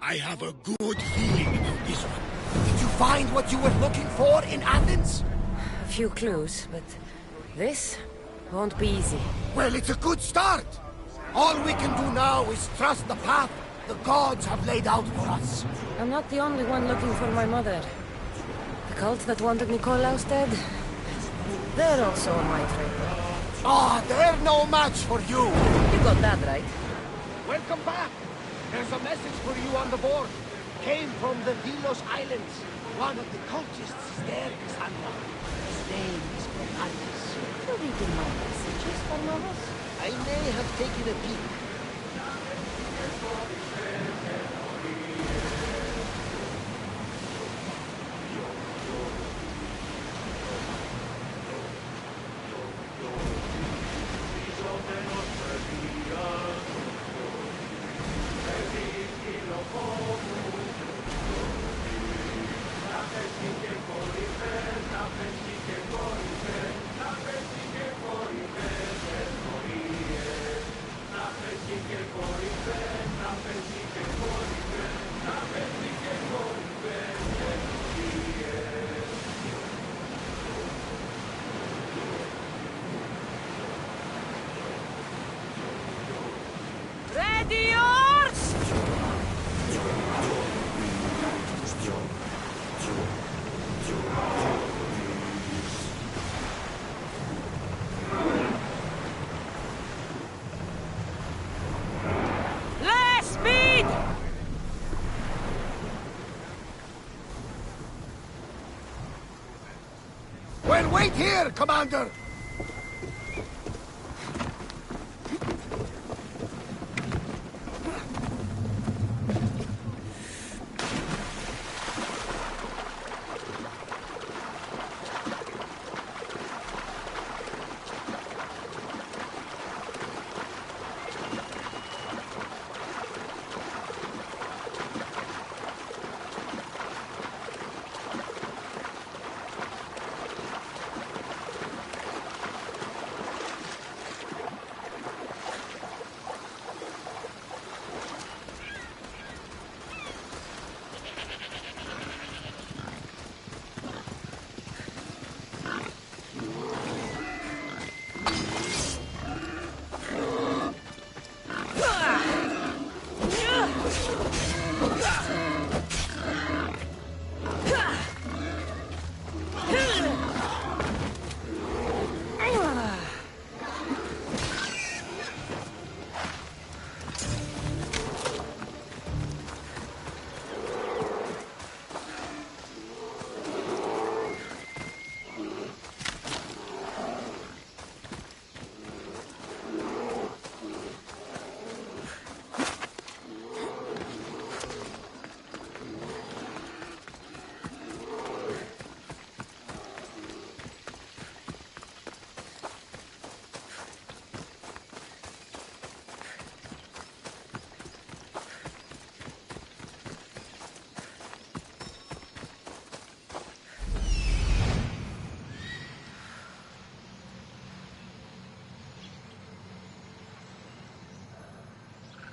I have a good feeling about this one. Did you find what you were looking for in Athens? A few clues, but this won't be easy. Well, it's a good start. All we can do now is trust the path the gods have laid out for us. I'm not the only one looking for my mother. The cult that wanted Nikolaus dead, they're also on my trail. Ah, they're no match for you. You got that right. Welcome back. There's a message for you on the board. Came from the Delos Islands. One of the cultists is there, Cassandra. His name is Protatis. You're reading my messages, Barnabas? I may have taken a peek. Well, wait here, Commander!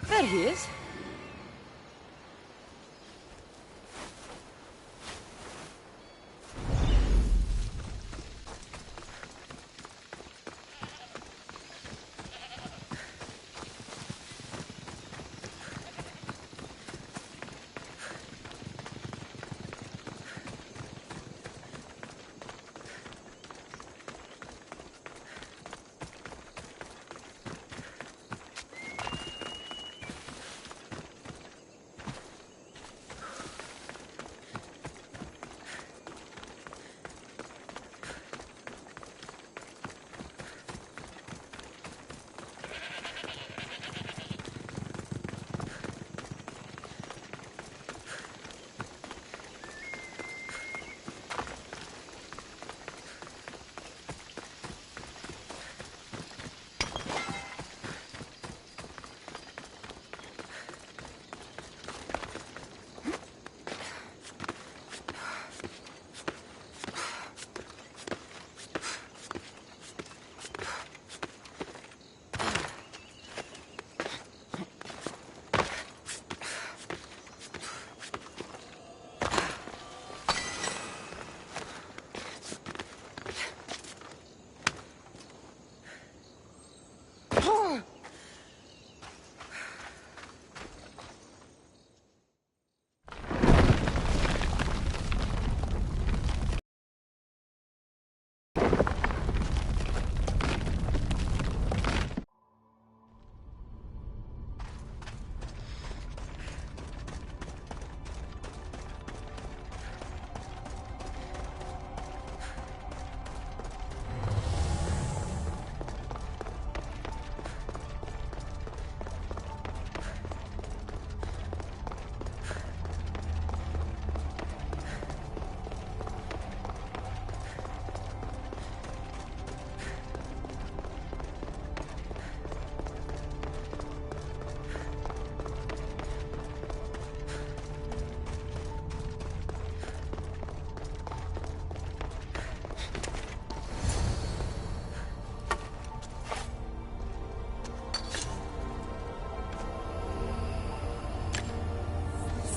There he is.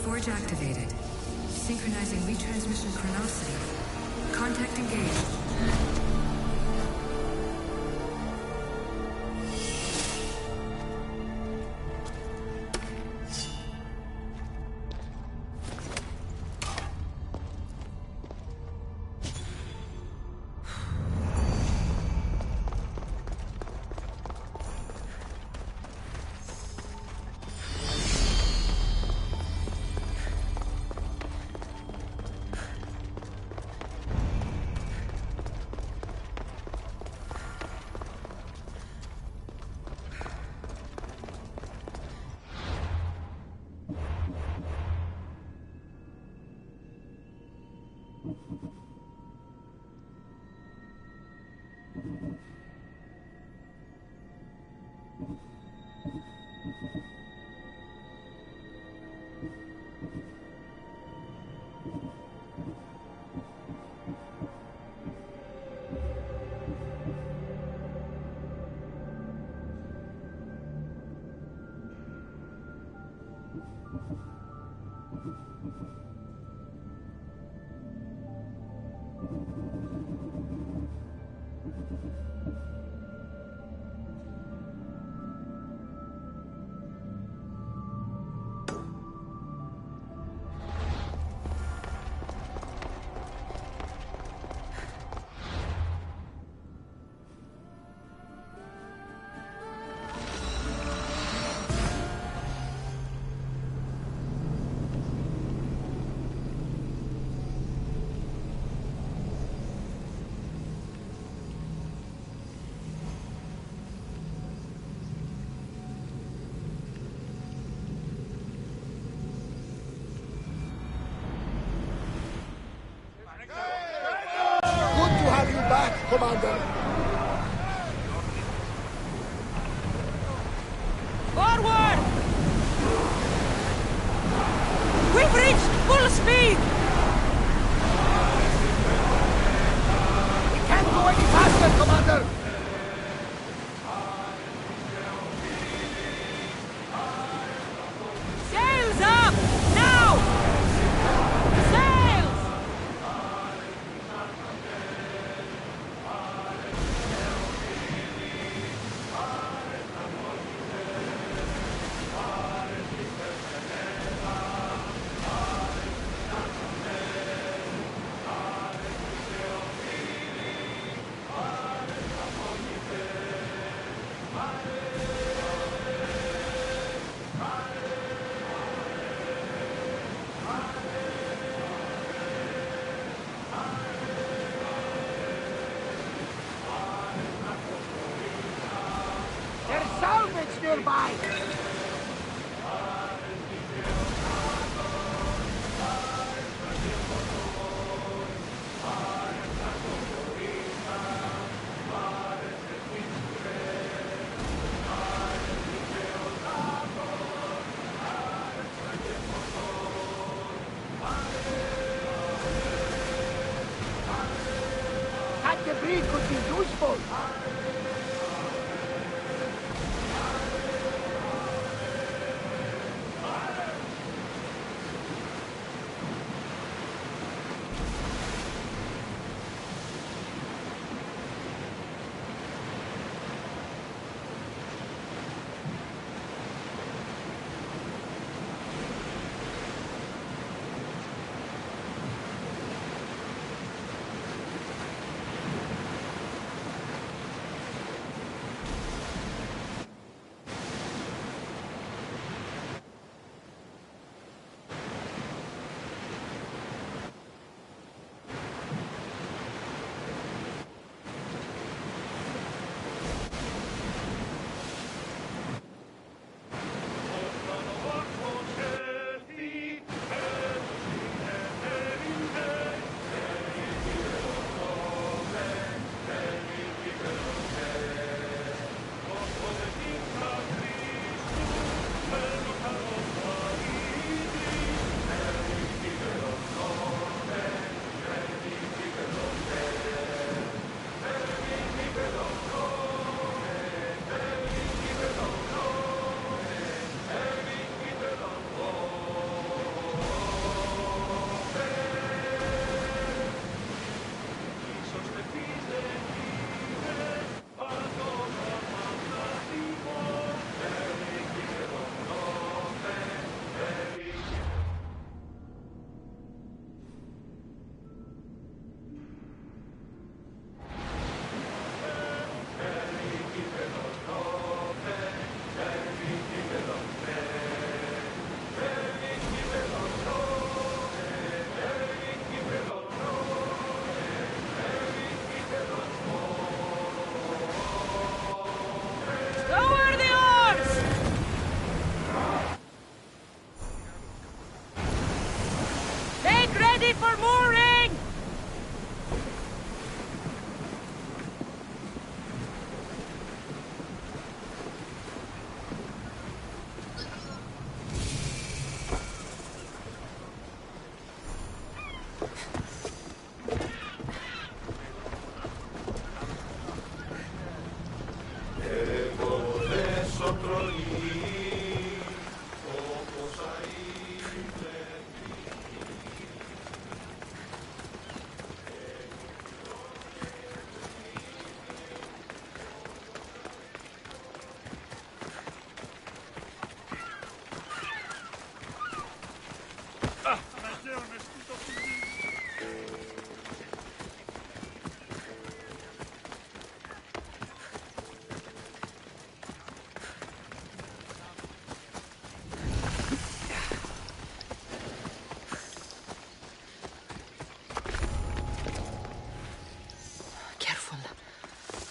Forge activated. Synchronizing retransmission chronicity. Contact engaged. Good to have you back, Commander. Forward! We've reached full speed! We can't go any faster, Commander! Sails up! Now! Sails! There's salvage nearby! That debris could be useful!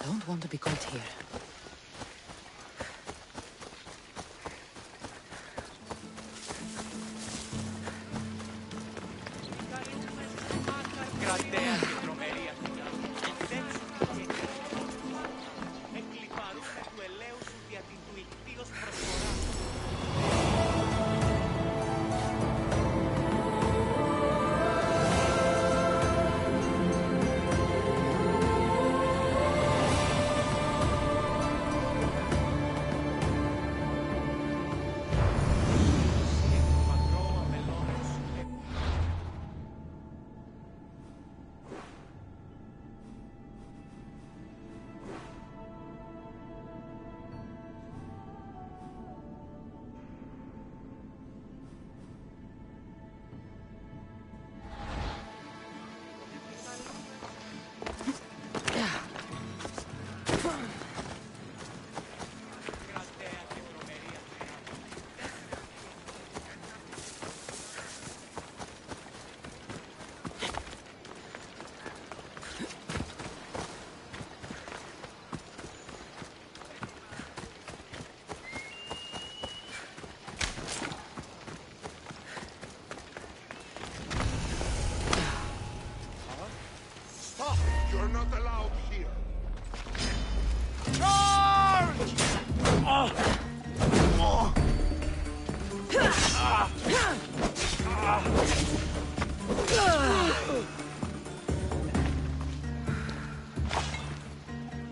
don't want to be caught here. You're not allowed here.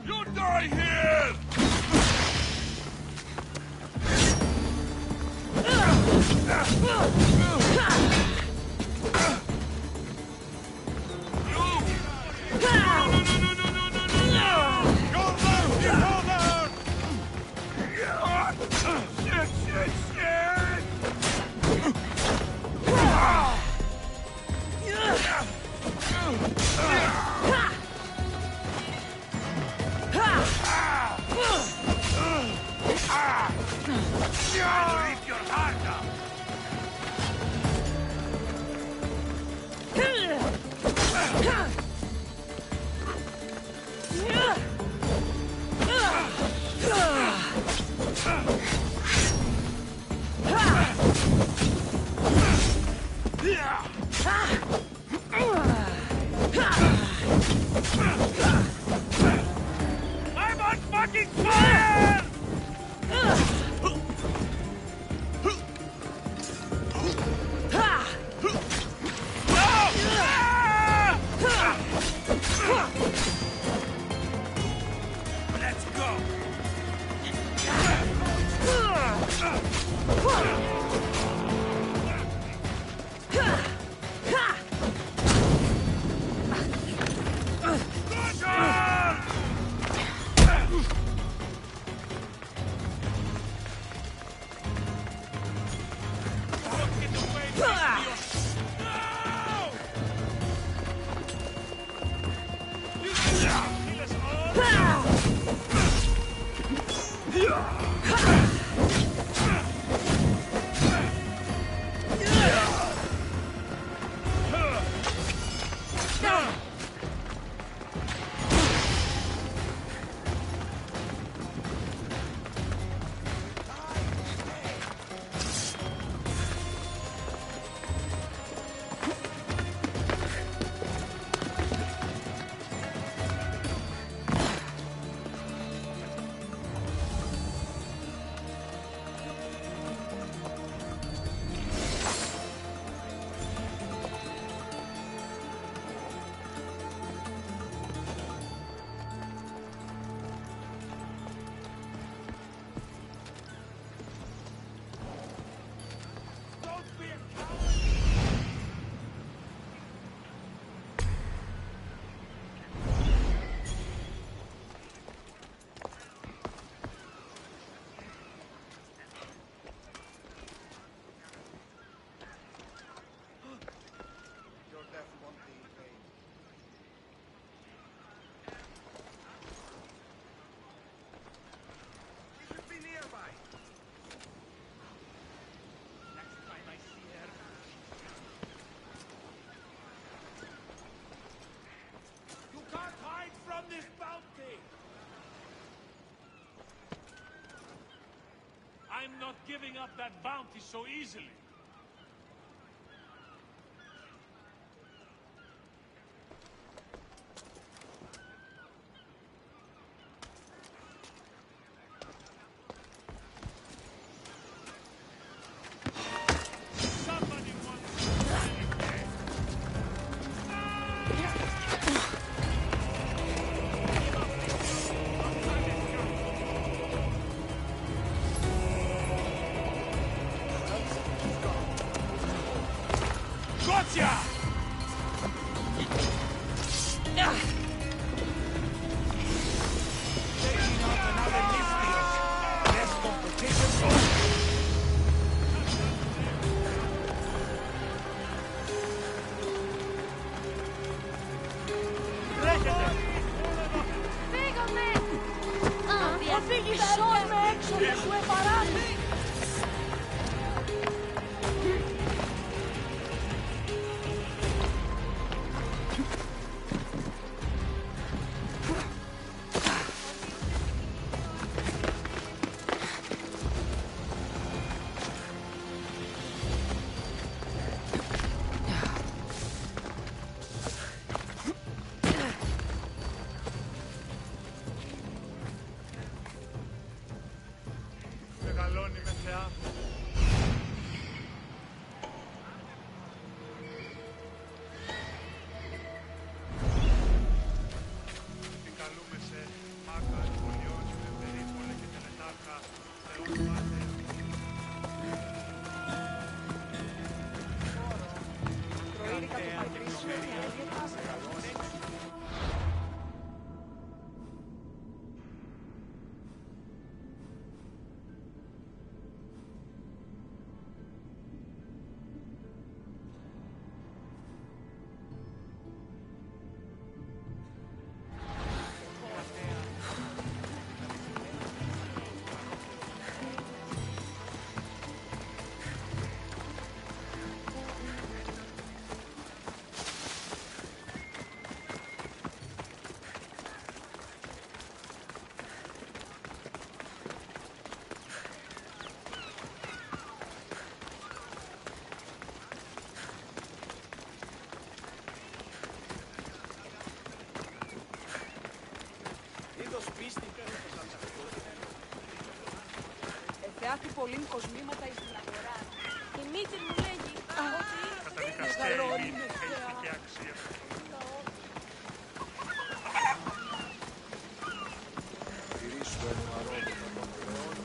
You die here! I'm on fucking fire! Let's go! You can't hide from this bounty! I'm not giving up that bounty so easily. Θεάθη πολλήν κοσμήματα εις την αγορά. Η μύτη μου λέγει ότι δεν μεγαλώνει με θεά. Τηρήσου εν αρρώμητα των Θεών.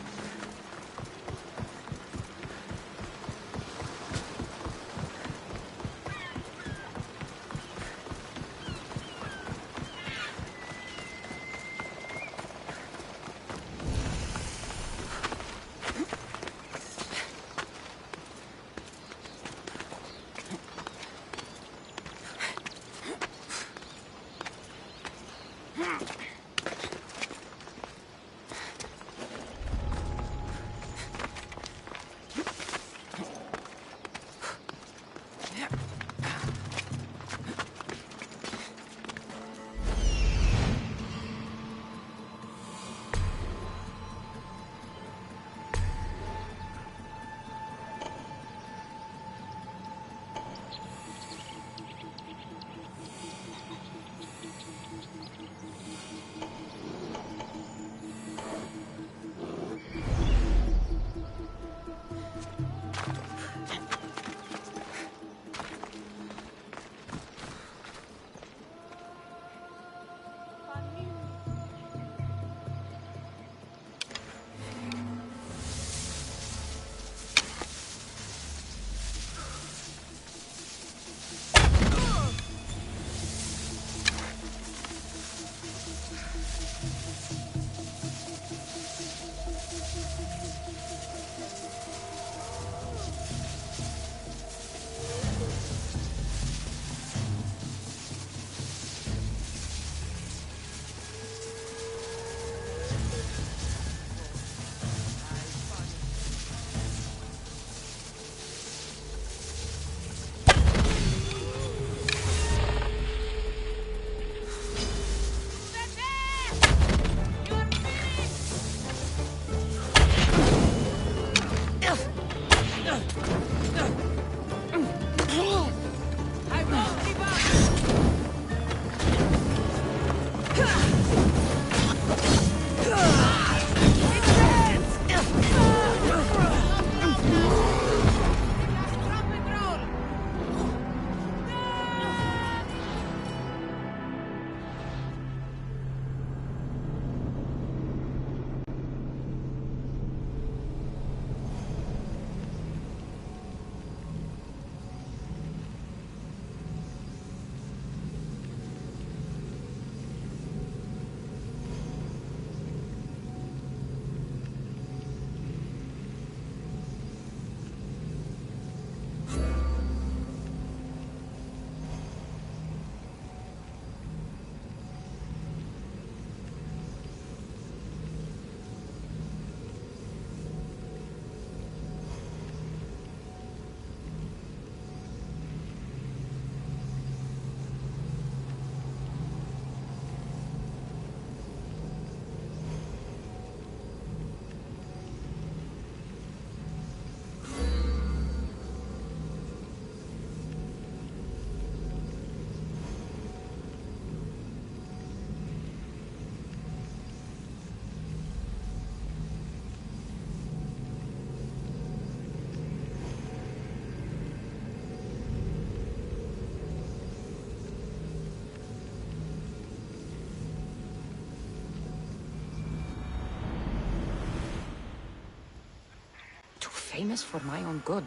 Famous for my own good.